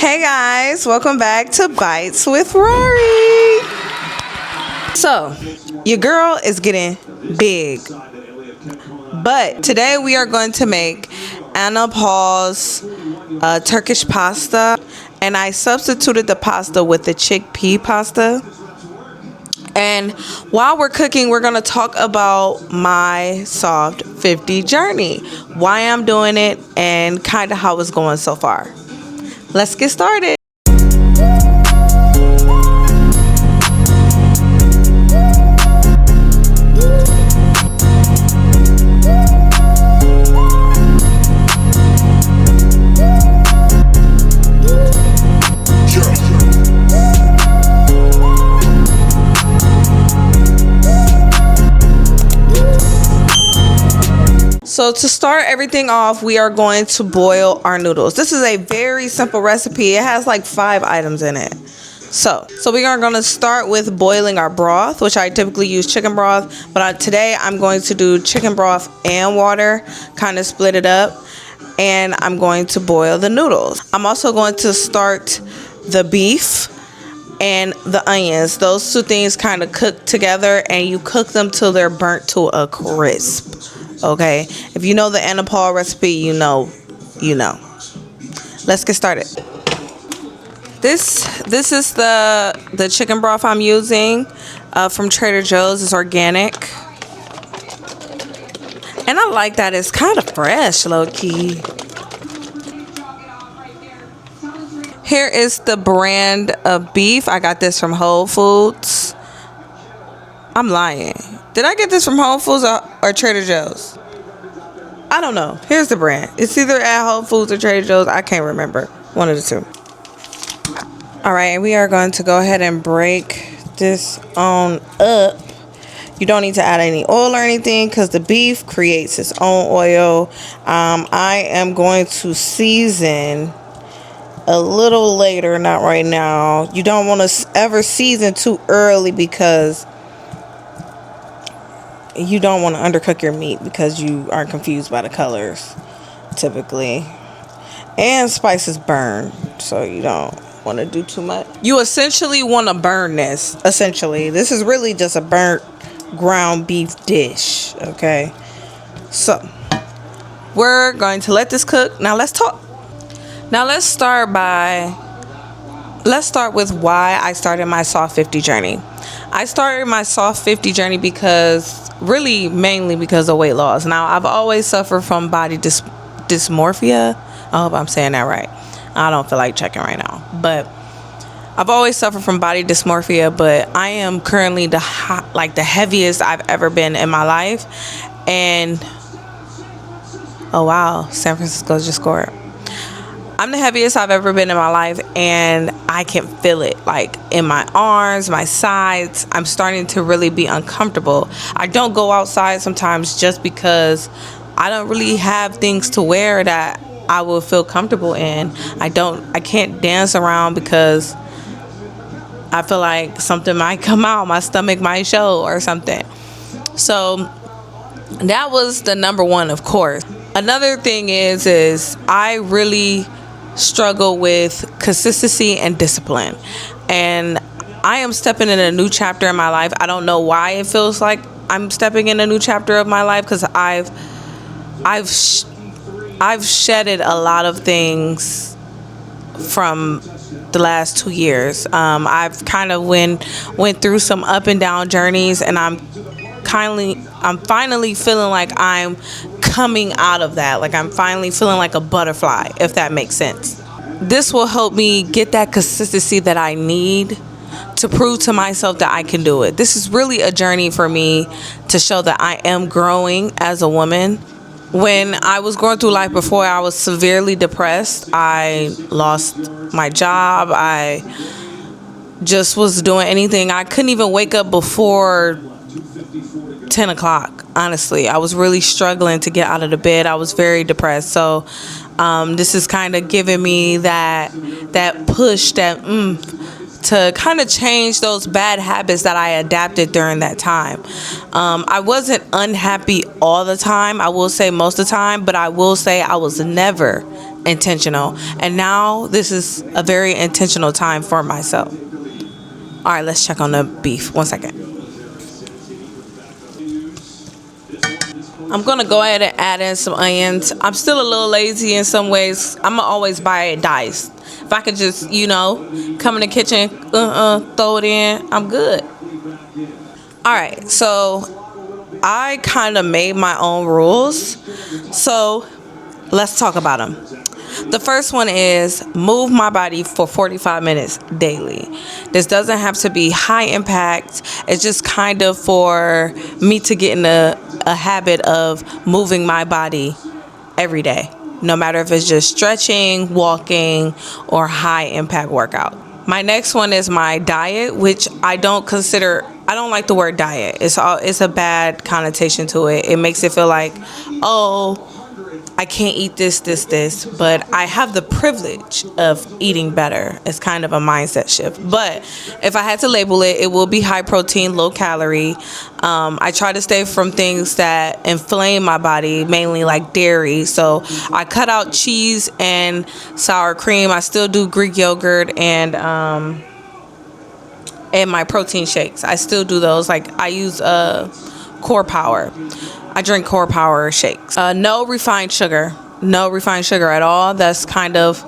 Hey guys, welcome back to Bites with Rarri. So, your girl is getting big, but today we are going to make Anna Paul's Turkish pasta, and I substituted the pasta with the chickpea pasta. And while we're cooking, we're going to talk about my Soft 50 journey, why I'm doing it, and kind of how it's going so far. Let's get started. So to start everything off, we are going to boil our noodles. This is a very simple recipe. It has like 5 items in it. So we are going to start with boiling our broth, which I typically use chicken broth. But today I'm going to do chicken broth and water, kind of split it up. And I'm going to boil the noodles. I'm also going to start the beef and the onions. Those two things kind of cook together, and you cook them till they're burnt to a crisp. Okay, if you know the Anna Paul recipe, you know. Let's get started. This is the chicken broth I'm using from Trader Joe's. It's organic, and I like that it's kind of fresh, low key. Here is the brand of beef. I got this from Whole Foods. I'm lying. Did I get this from Whole Foods or Trader Joe's? I don't know. Here's the brand. It's either at Whole Foods or Trader Joe's. I can't remember. One of the two. All right, we are going to go ahead and break this on up. You don't need to add any oil or anything because the beef creates its own oil. I am going to season a little later, not right now. You don't want to ever season too early because you don't want to undercook your meat because you are confused by the colors typically, and spices burn, so you don't want to do too much. You essentially want to burn this. This is really just a burnt ground beef dish. Okay, so we're going to let this cook. Now let's talk. Now let's start with why I started my Soft 50 journey. I started my Soft 50 journey mainly because of weight loss. Now, I've always suffered from body dysmorphia. I hope I'm saying that right. I don't feel like checking right now. But I've always suffered from body dysmorphia, but I am currently the heaviest I've ever been in my life. And, oh wow, San Francisco just scored. I'm the heaviest I've ever been in my life, and I can feel it like in my arms, my sides. I'm starting to really be uncomfortable. I don't go outside sometimes just because I don't really have things to wear that I will feel comfortable in. I can't dance around because I feel like something might come out, my stomach might show or something. So that was the number one, of course. Another thing is I really struggle with consistency and discipline, and I am stepping in a new chapter in my life. I don't know why it feels like I'm stepping in a new chapter of my life, because I've shedded a lot of things from the last 2 years. I've kind of went through some up and down journeys, and I'm finally feeling like I'm coming out of that. Like I'm finally feeling like a butterfly, if that makes sense. This will help me get that consistency that I need to prove to myself that I can do it. This is really a journey for me to show that I am growing as a woman. When I was going through life before, I was severely depressed. I lost my job. I just was doing anything. I couldn't even wake up before 10 o'clock. Honestly, I was really struggling to get out of the bed. I was very depressed. So this is kind of giving me that push, that to kind of change those bad habits that I adapted during that time. I wasn't unhappy all the time. I will say most of the time, but I will say I was never intentional. And now this is a very intentional time for myself. All right, let's check on the beef. 1 second. I'm gonna go ahead and add in some onions. I'm still a little lazy in some ways. I'm gonna always buy it diced. If I could just, come in the kitchen, throw it in, I'm good. All right, so I kind of made my own rules. So let's talk about them. The first one is move my body for 45 minutes daily. This doesn't have to be high impact. It's just kind of for me to get in a habit of moving my body every day, no matter if it's just stretching, walking, or high impact workout. My next one is my diet, which I don't like the word diet. It's a bad connotation to it. It makes it feel like, oh, I can't eat this, but I have the privilege of eating better. It's kind of a mindset shift. But if I had to label it, it will be high protein, low calorie. I try to stay from things that inflame my body, mainly like dairy. So I cut out cheese and sour cream. I still do Greek yogurt and my protein shakes. I still do those. Like I use Core Power. I drink Core Power shakes. No refined sugar. No refined sugar at all. That's kind of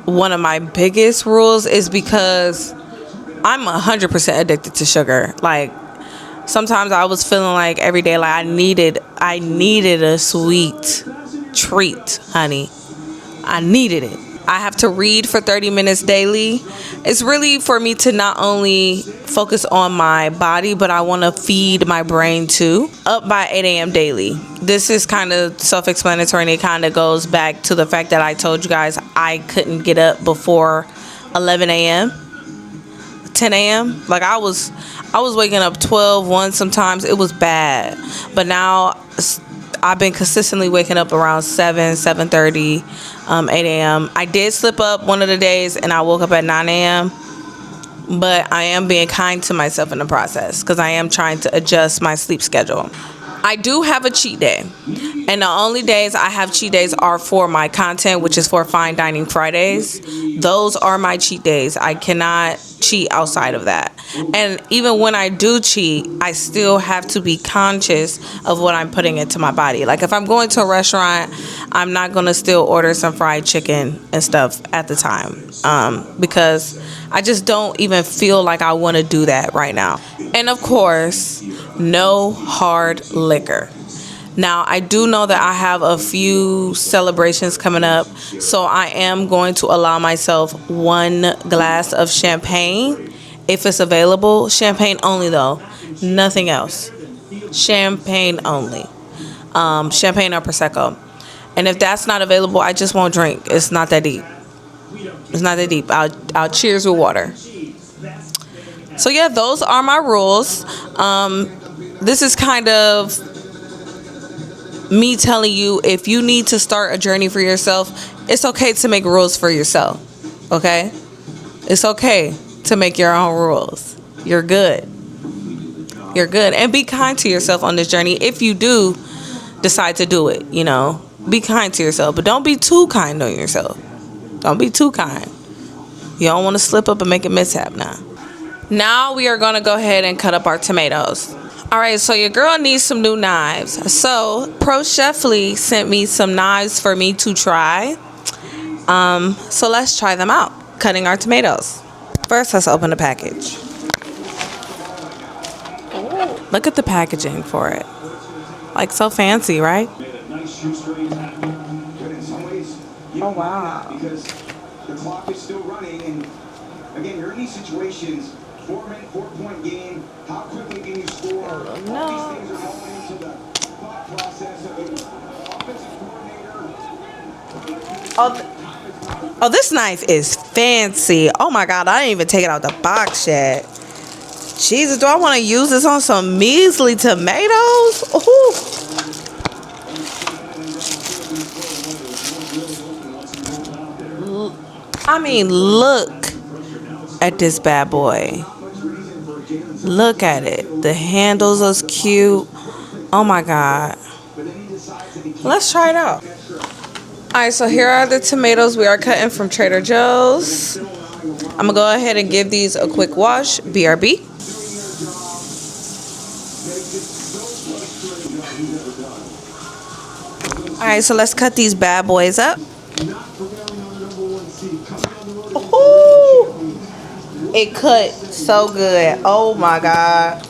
one of my biggest rules, is because I'm 100% addicted to sugar. Like sometimes I was feeling like every day like I needed a sweet treat, honey. I needed it. I have to read for 30 minutes daily. It's really for me to not only focus on my body, but I want to feed my brain too. Up by 8 a.m. daily. This is kind of self-explanatory, and it kind of goes back to the fact that I told you guys I couldn't get up before 11 a.m., 10 a.m. Like I was waking up 12, 1 sometimes. It was bad. But now I've been consistently waking up around 7, 7:30, 8 a.m. I did slip up one of the days and I woke up at 9 a.m. But I am being kind to myself in the process because I am trying to adjust my sleep schedule. I do have a cheat day. And the only days I have cheat days are for my content, which is for Fine Dining Fridays. Those are my cheat days. I cannot cheat outside of that. And even when I do cheat, I still have to be conscious of what I'm putting into my body. Like if I'm going to a restaurant, I'm not going to still order some fried chicken and stuff at the time, because I just don't even feel like I want to do that right now. And of course, no hard liquor. Now, I do know that I have a few celebrations coming up, so I am going to allow myself 1 glass of champagne if it's available. Champagne only though, nothing else. Champagne only. Champagne or Prosecco. And if that's not available, I just won't drink. It's not that deep. It's not that deep. I'll cheers with water. So yeah, those are my rules. This is kind of me telling you, if you need to start a journey for yourself, it's okay to make rules for yourself. Okay? It's okay to make your own rules. You're good. You're good. And be kind to yourself on this journey if you do decide to do it, Be kind to yourself, but don't be too kind on yourself. Don't be too kind. You don't want to slip up and make a mishap now. Now we are going to go ahead and cut up our tomatoes. All right, so your girl needs some new knives. So Pro Chefly sent me some knives for me to try. So let's try them out. Cutting our tomatoes. First, let's open the package. Look at the packaging for it. Like so fancy, right? Oh, wow. Because the clock is still running, and again, you're in these situations, 4-point game, how quickly can you score? No. All these things are going into the thought process of the offensive coordinator. Oh, this knife is fancy. Oh my God, I didn't even take it out the box yet. Jesus, do I want to use this on some measly tomatoes? Ooh. I mean, look at this bad boy. Look at it. The handles are cute. Oh my God. Let's try it out. Alright, so here are the tomatoes we are cutting from Trader Joe's. I'm gonna go ahead and give these a quick wash. BRB. Alright, so let's cut these bad boys up. Ooh, it cut so good. Oh my god.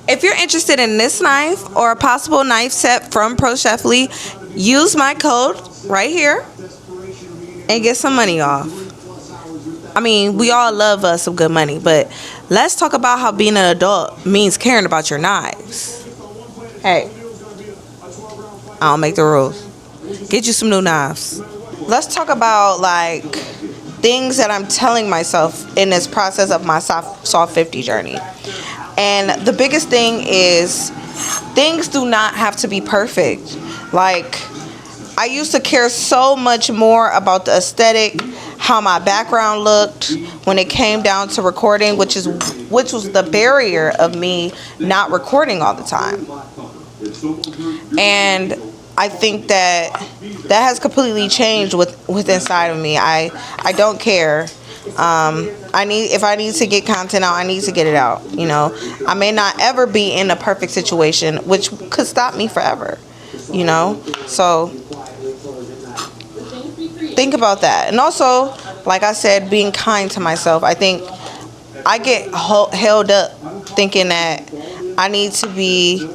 If you're interested in this knife or a possible knife set from Pro Chefly, use my code right here and get some money off. I mean, we all love us some good money, but let's talk about how being an adult means caring about your knives. Hey, I don't make the rules. Get you some new knives. Let's talk about like things that I'm telling myself in this process of my soft 50 journey. And the biggest thing is things do not have to be perfect. Like, I used to care so much more about the aesthetic, how my background looked when it came down to recording, which was the barrier of me not recording all the time. And I think that has completely changed with inside of me. I don't care. If I need to get content out, I need to get it out. You know, I may not ever be in a perfect situation, which could stop me forever. You know, so think about that. And also, like I said, being kind to myself. I think I get held up thinking that I need to be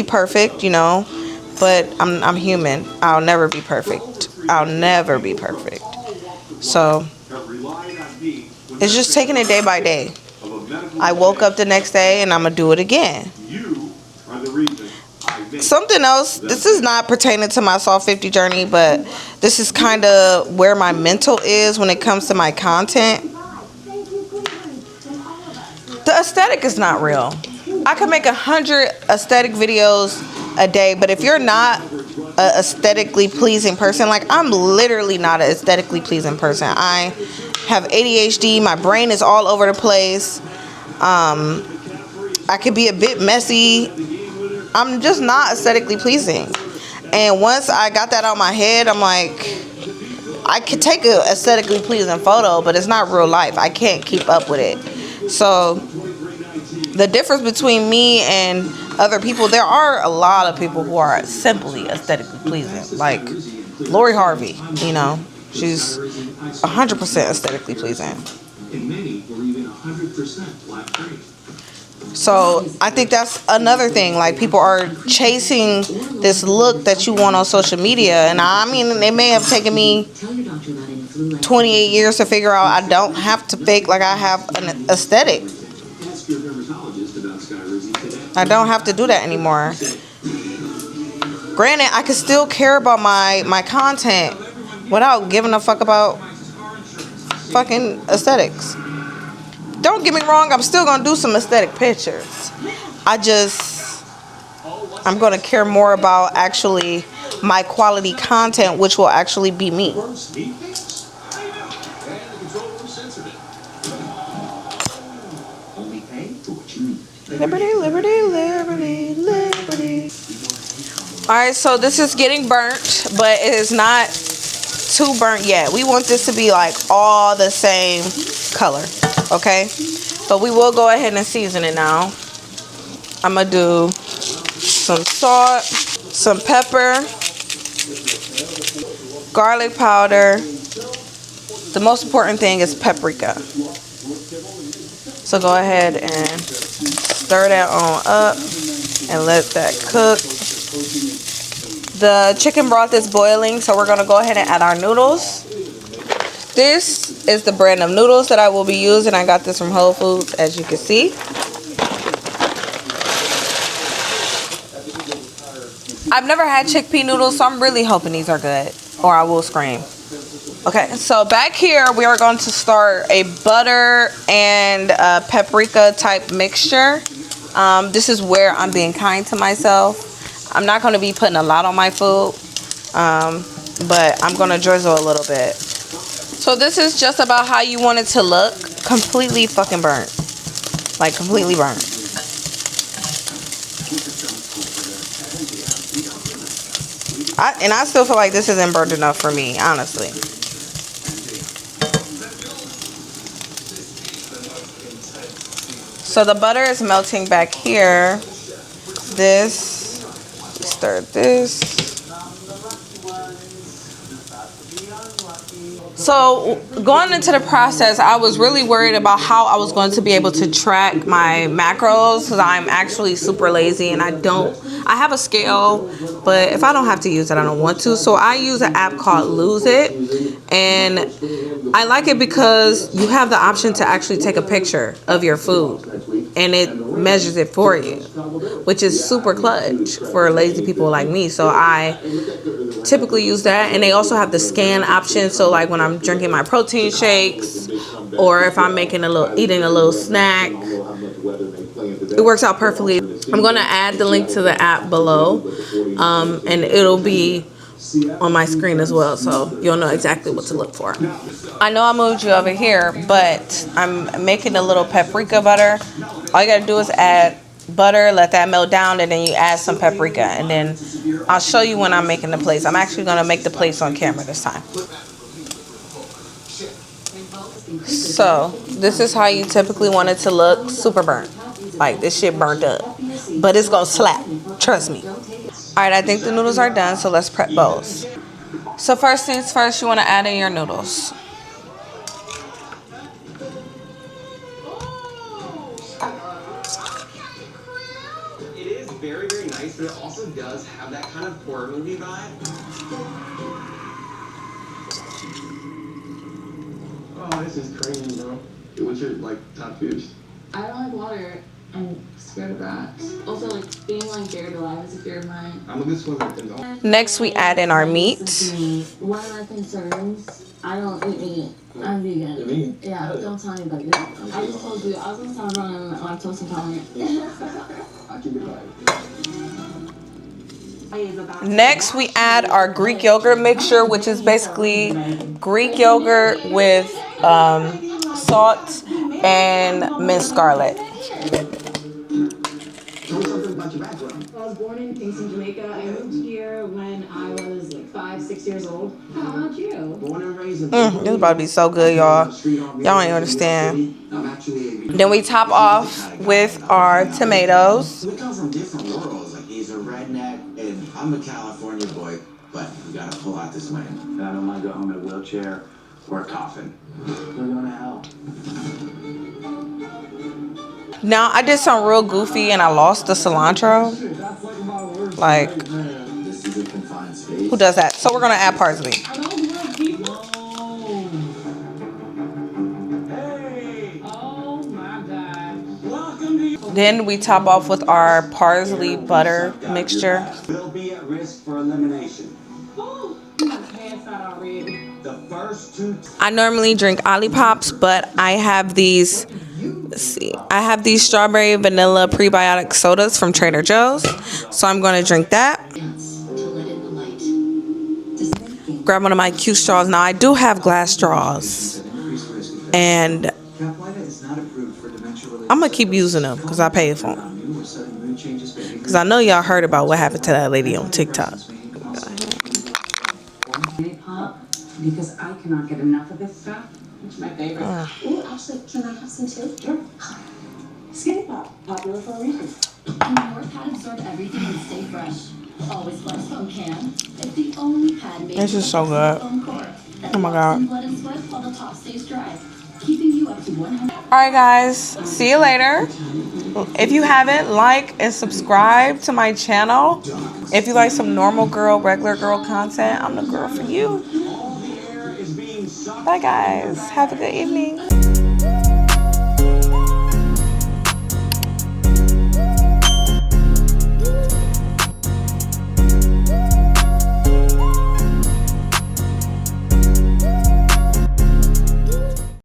perfect, you know, but I'm human. I'll never be perfect. So it's just taking it day by day. I woke up the next day and I'm gonna do it again. Something else, this is not pertaining to my soft 50 journey, but this is kind of where my mental is when it comes to my content. The aesthetic is not real. I could make 100 aesthetic videos a day, but if you're not an aesthetically pleasing person, like I'm literally not an aesthetically pleasing person. I have ADHD. My brain is all over the place. I could be a bit messy. I'm just not aesthetically pleasing. And once I got that out my head, I'm like, I could take an aesthetically pleasing photo, but it's not real life. I can't keep up with it. So the difference between me and other people, there are a lot of people who are simply aesthetically pleasing. Like Lori Harvey, you know, she's 100% aesthetically pleasing. And many were even 100% black green. So I think that's another thing. Like, people are chasing this look that you want on social media. And I mean, it may have taken me 28 years to figure out I don't have to fake like I have an aesthetic. I don't have to do that anymore. Granted, I can still care about my content without giving a fuck about fucking aesthetics. Don't get me wrong, I'm still going to do some aesthetic pictures. I'm going to care more about actually my quality content, which will actually be me. Liberty, liberty, liberty, liberty. Alright, so this is getting burnt, but it is not too burnt yet. We want this to be like all the same color. Okay, but we will go ahead and season it now. I'm gonna do some salt, some pepper, garlic powder. The most important thing is paprika. So go ahead and stir that on up and let that cook. The chicken broth is boiling, so we're gonna go ahead and add our noodles. This is the brand of noodles that I will be using. I got this from Whole Foods, as you can see. I've never had chickpea noodles, so I'm really hoping these are good, or I will scream. Okay, so back here, we are going to start a butter and paprika type mixture. This is where I'm being kind to myself. I'm not going to be putting a lot on my food, but I'm going to drizzle a little bit. So this is just about how you want it to look. Completely fucking burnt. Like, completely burnt. I still feel like this isn't burnt enough for me, honestly. So the butter is melting back here. This, stir this. So going into the process, I was really worried about how I was going to be able to track my macros because I'm actually super lazy and I have a scale, but if I don't have to use it, I don't want to. So I use an app called Lose It, and I like it because you have the option to actually take a picture of your food and it measures it for you, which is super clutch for lazy people like me. So I typically use that, and they also have the scan option. So like when I'm drinking my protein shakes or if I'm making eating a little snack, it works out perfectly. I'm gonna add the link to the app below, and it'll be on my screen as well, so you'll know exactly what to look for. I know I moved you over here, but I'm making a little paprika butter. All you gotta do is add butter, let that melt down, and then you add some paprika, and then I'll show you when I'm making the plates. I'm actually gonna make the plates on camera this time. So this is how you typically want it to look. Super burnt, like this shit burnt up, but it's gonna slap, trust me. All right, I think the noodles are done, so let's prep bowls. So first things first, you want to add in your noodles. It is very, very nice, but it also does have that kind of horror movie vibe. Oh, this is crazy, bro. What's your, top foods? I don't like water. I'm scared of rats. Also, being buried alive is a fear of mine. I'm a good swimmer. Next, we add in our meat. One of my concerns, I don't eat meat. I'm vegan. You're vegan? Yeah, don't tell anybody. I just told you, I was going to sound wrong and lactose intolerant. I keep it light. Next, we add our Greek yogurt mixture, which is basically Greek yogurt with salt and minced garlic. Tell me something about your background. I was born in Kingston, Jamaica. I moved here when I was 5, 6 years old. How about you? Born and raised in This is about to be so good, y'all. Y'all ain't understand. Then we top off with our tomatoes. We come from different worlds. He's a redneck, and I'm a California boy, but we gotta pull out this man. And I don't mind going home in a wheelchair or a coffin. We're going to hell. Now, I did something real goofy and I lost the cilantro. This is a confined space. Who does that? So we're gonna add parsley. Hey! Oh my God. Welcome to you. Then we top off with our parsley butter mixture. Will be at risk for elimination. Oh, my pants not already. The first two. I normally drink Olipops, but I have these. Let's see. I have these strawberry vanilla prebiotic sodas from Trader Joe's, so I'm going to drink that. Grab one of my cute straws. Now I do have glass straws, and I'm gonna keep using them because I paid for them. Because I know y'all heard about what happened to that lady on TikTok. Because I cannot get enough of this stuff. It's my favorite. Ooh, actually, can I have some too? Sure. Skinny Pop, popular for a reason. Your pad absorb everything and stay fresh. Always flex foam can. It's the only pad made This is so good. Oh my God. blood and sweat while the top stays dry. Keeping you up to 100. Alright guys, see you later. If you haven't, like and subscribe to my channel. If you like some normal girl, regular girl content, I'm the girl for you. Bye guys, have a good evening.